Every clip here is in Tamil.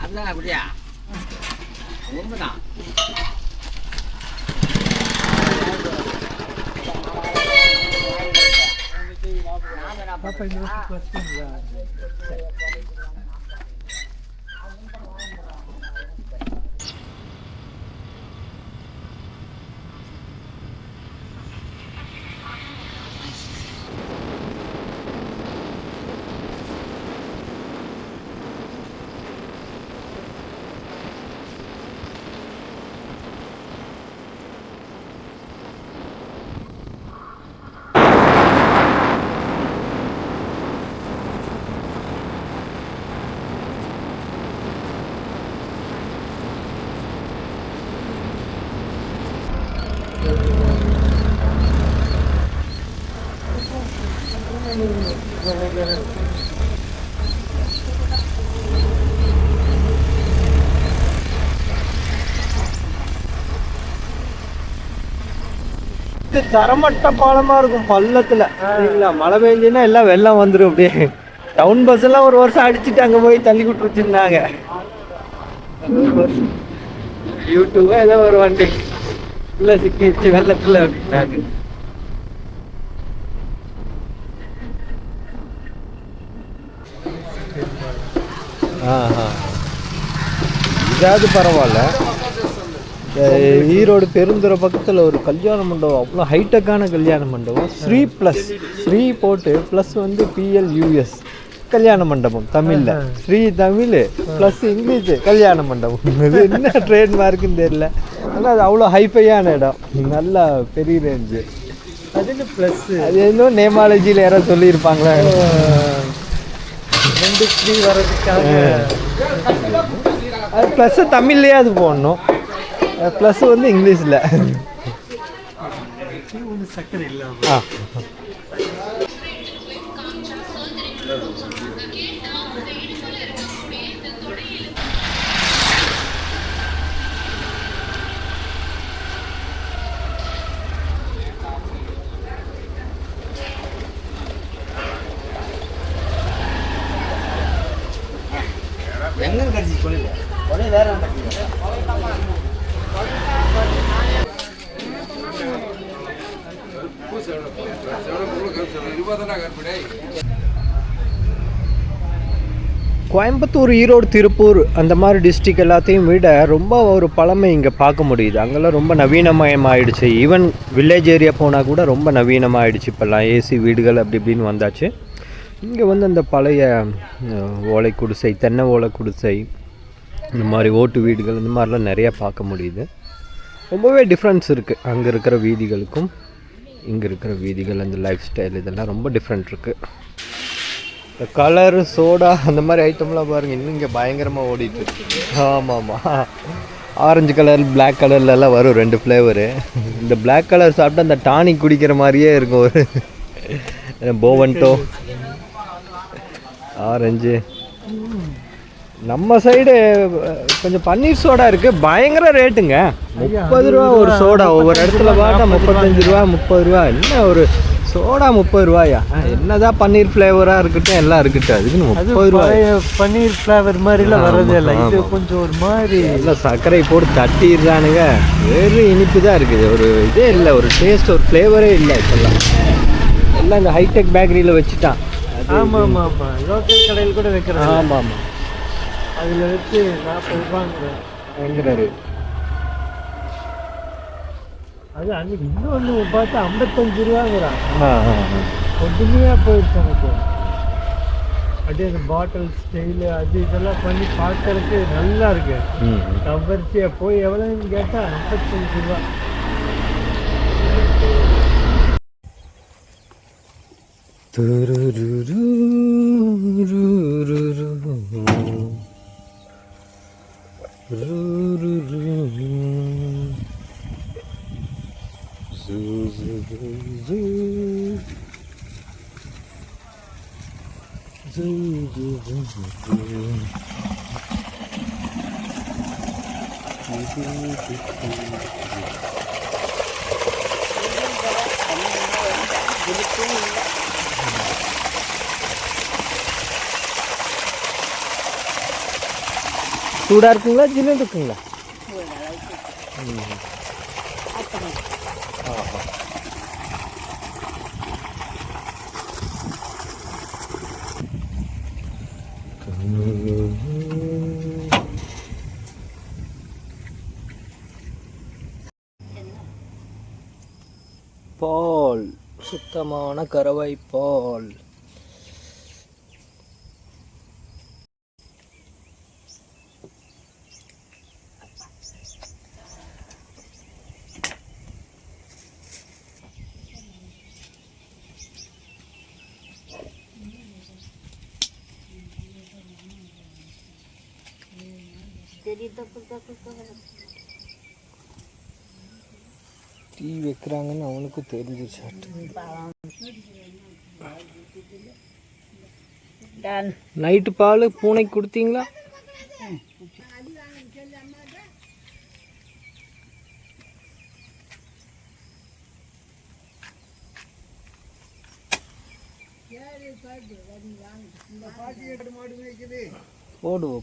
அதுதான் அப்படியா உண்மைதான். Apa ini question ya? தரமட்ட பாலமா இருக்கும் பள்ளத்துல. சரிங்களா, மழை பெஞ்சுன்னா எல்லாம் வெள்ளம் வந்துடும். அப்படியே டவுன் பஸ் எல்லாம் ஒரு வருஷம் அடிச்சுட்டு அங்க போய் தள்ளி விட்டு வச்சிருந்தாங்க. யூடியூப் ஏதோ ஒரு வண்டி உள்ள சிக்கிச்சு வெள்ளத்துல அப்படின்னாங்க. இதாவது பரவாயில்ல. ஈரோடு பெருந்துறை பக்கத்தில் ஒரு கல்யாண மண்டபம், அவ்வளோ ஹைடெக்கான கல்யாண மண்டபம். ஸ்ரீ ப்ளஸ் ஸ்ரீ போட்டு ப்ளஸ் வந்து PLUS கல்யாண மண்டபம் தமிழில், ஸ்ரீ தமிழ் ப்ளஸ் இங்கிலீஷ் கல்யாண மண்டபம். இது என்ன ட்ரேட்மார்க்குன்னு தெரியல, ஆனால் அது அவ்வளோ ஹைஃபையான இடம், நல்லா பெரிய ரேஞ்சு. அது ப்ளஸ் அது இன்னும் நேமாலஜியில் யாராவது சொல்லியிருப்பாங்களா, ரெண்டு ஸ்ரீ வர்றதுக்காக. அது ப்ளஸ்ஸு தமிழ்லேயே அது போடணும், ப்ளஸ் வந்து இங்கிலீஷில். சக்கரை இல்லாமல் எங்கே கடிச்சு சொல்லல ஒரே வேற கோயம்புத்தூர், ஈரோடு, திருப்பூர் அந்த மாதிரி டிஸ்ட்ரிக் எல்லாத்தையும் விட ரொம்ப ஒரு பழமை இங்கே பார்க்க முடியுது. அங்கெல்லாம் ரொம்ப நவீனமயமாகிடுச்சு. ஈவன் வில்லேஜ் ஏரியா போனால் கூட ரொம்ப நவீனமாகிடுச்சு. இப்போல்லாம் ஏசி வீடுகள் அப்படி இப்படின்னு வந்தாச்சு. இங்கே வந்து அந்த பழைய ஓலை குடிசை, தென்னை ஓலை குடிசை, இந்த மாதிரி ஓட்டு வீடுகள், இந்த மாதிரிலாம் நிறையா பார்க்க முடியுது. ரொம்பவே டிஃப்ரென்ஸ் இருக்குது அங்கே இருக்கிற வீதிகளுக்கும் இங்கே இருக்கிற வீதிகள். அந்த லைஃப் ஸ்டைல் இதெல்லாம் ரொம்ப டிஃப்ரெண்ட் இருக்குது. இந்த கலரு, சோடா அந்த மாதிரி ஐட்டம்லாம் பாருங்கள், இன்னும் இங்கே பயங்கரமாக ஓடிட்டுருக்கு. ஆமாம், ஆரஞ்சு கலர், பிளாக் கலர்லலாம் வரும் 2 ஃப்ளேவரு. இந்த பிளாக் கலர் சாப்பிட்டா அந்த டானிக் குடிக்கிற மாதிரியே இருக்கும். ஒரு போவன்டோ, ஆரஞ்சு. நம்ம சைடு கொஞ்சம் பன்னீர் சோடா இருக்குது, பயங்கர ரேட்டுங்க. 30 ரூபா ஒரு சோடா. ஒவ்வொரு இடத்துல பார்த்தா 35 ரூபா, 30 ரூபா. என்ன ஒரு சோடா 30 ரூபாயா? என்னதான் பன்னீர் ஃப்ளேவராக இருக்கட்டும், எல்லாம் இருக்கட்டும், அதுக்குன்னு 30 ரூபாய். பன்னீர் ஃப்ளேவர் மாதிரிலாம் வரதே இல்லை. இது கொஞ்சம் ஒரு மாதிரி எல்லாம் சர்க்கரை போட்டு தட்டிடுறானுங்க. வெறும் இனிப்பு தான் இருக்குது, ஒரு இதே இல்லை, ஒரு டேஸ்ட், ஒரு ஃப்ளேவரே இல்லை. இப்போல்லாம் எல்லாம் இந்த ஹைடெக் பேக்கரியில் வச்சுட்டான். ஆமாம் ஆமாம் ஆமாம், லோக்கல் கடையில் கூட வைக்கிறேன். ஆமாம் ஆமாம், அதில் வச்சு 40 ரூபாங்கிறேன். வாங்குறாரு. அது அன்னைக்கு இன்னொன்று பார்த்தா 55 ரூபாங்கிறான். ஒன்றுமையாக போயிடுச்சு எனக்கு. அப்படியே அந்த பாட்டில் ஸ்டைலு அது இதெல்லாம் பண்ணி பார்க்கறதுக்கு நல்லா இருக்கு. கவர்ச்சியாக போய் எவ்வளோன்னு கேட்டால் 55 ரூபா. சூடாக இருக்குங்களா ஜில்லுன்னு இருக்குங்களா? பால், சுத்தமான கறவை பால். டீ வைக்கிறாங்கன்னு அவனுக்கு தெரிஞ்சிருச்சாட்டு. நைட்டு பால் பூனைக்கு கொடுத்தீங்களா?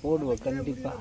போடுவோம் கண்டிப்பாக.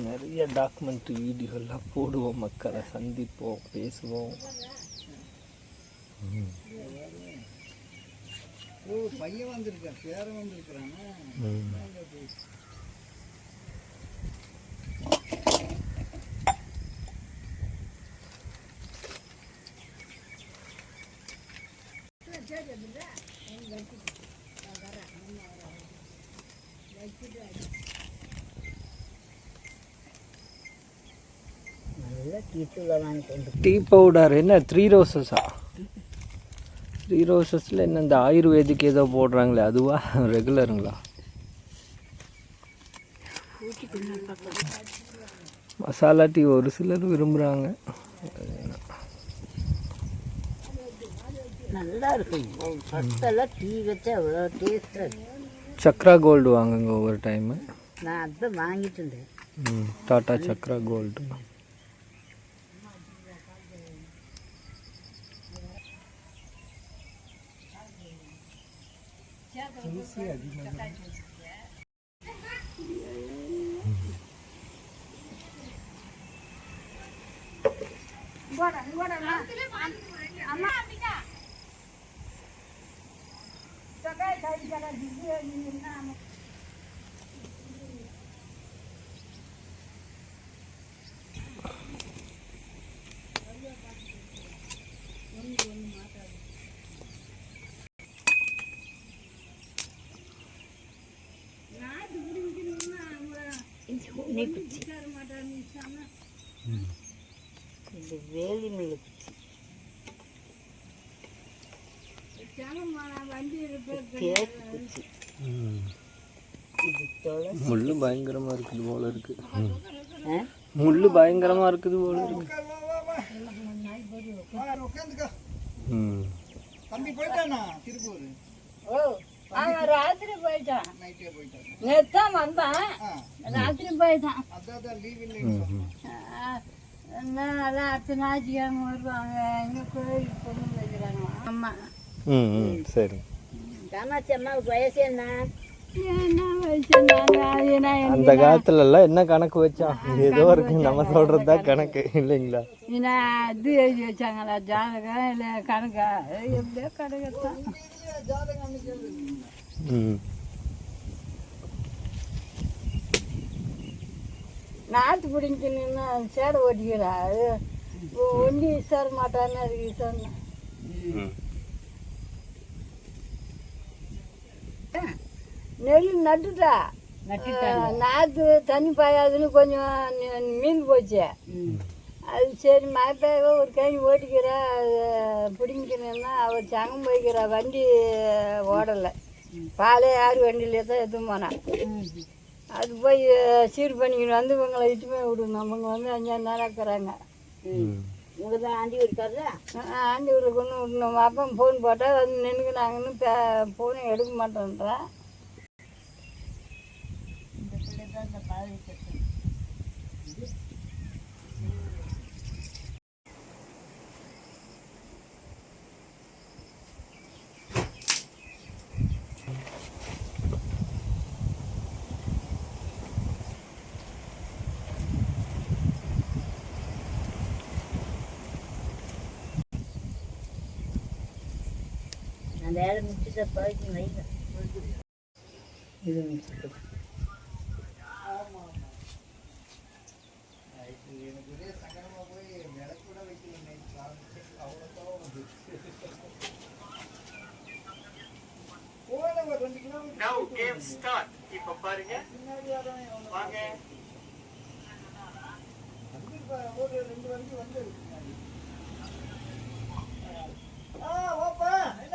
நிறைய டாக்குமெண்ட்ரி வீடியோலாம் போடுவோம், மக்களை சந்திப்போம், பேசுவோம். பையன் வந்திருக்கா, பேரன் வந்திருக்கிறாங்க. டீ பவுடர் என்ன 3 ரோசஸா? 3 ரோசஸில் என்ன இந்த ஆயுர்வேதிக் ஏதோ போடுறாங்களே அதுவா ரெகுலருங்களா? மசாலா டீ ஒரு சிலர் விரும்புகிறாங்க. நல்லா இருக்கும். ஃபஸ்ட்டெல்லாம் டீ வச்சா அவ்வளோ டேஸ்ட்டாக இருக்கும். சக்ரா கோல்டு வாங்குங்க ஒவ்வொரு டைமு. நான் அதை வாங்கிட்டு இருந்தேன். டாட்டா சக்ரா கோல்டு. இது வேலி முள்ளு குச்சி. முள்ளு பயங்கரமாக இருக்குது போல இருக்கு. முள்ளு பயங்கரமாக இருக்குது போல இருக்கு. தம்பி போயிட்டானா திருப்பூர்? அவன் ராத்திரி போயிட்டான். நேற்று தான் வந்தான், ராத்திரி போயிட்டான். அதான் லீவ் இல்லைன்னு அதான் அடுத்த ஞாயிற்றுக்கிழமை வருவாங்க. எங்கள் கோயிலுக்கு பொண்ணு வைக்கிறாங்க. அம்மா சரி. காமாட்சி அம்மாவுக்கு வயசு என்ன? அந்த காலத்துல எல்லாம் என்ன கணக்கு வச்சா ஏதோ இருக்கு, நம்ம சொல்றதா கணக்கு இல்லைங்களா? இது எழுதி வச்சாங்களா ஜாதகம் இல்லை கணக்கா? எப்படியோ கணக்குத்தான். நாட்டு பிடிங்கி நின்று சேடை ஓட்டிக்கிறா. ஒண்டி சேர மாட்டான்னு அதுக்கு சொன்னேன். நெல் நட்டுட்டா நாற்று தண்ணி பாயாதுன்னு கொஞ்சம் மீன் போச்சு. அது சரி மகத்தாக ஒரு கை ஓட்டிக்கிறா பிடிங்கிக்கணுன்னா அவர் சங்கம் போய்க்கிறா, வண்டி ஓடலை, பாலே யார் வண்டியிலே தான் எடுத்துன்னு போனான். அது போய் சீர் பண்ணிக்கணும் வந்து இவங்களை இட்டுமே விடணும். அவங்க வந்து 5 நேரம் இருக்கிறாங்க. இங்கே தான் ஆண்டி இருக்காரு. ஆண்டி ஊரில் கொண்டு விடணும். அப்போ ஃபோன் போட்டால் வந்து நின்றுக்குனாங்கன்னு ஃபோனை எடுக்க மாட்டேன்றேன். இந்த பிள்ளை தான் இந்த பதவி கட்டணும். அந்த வேலை முடிச்சுட்டு பழக்கி வைங்க. இது முடிச்சுட்டு Now game start. இப்ப பாருங்க வாங்க. ஒரு 2 வரைக்கும்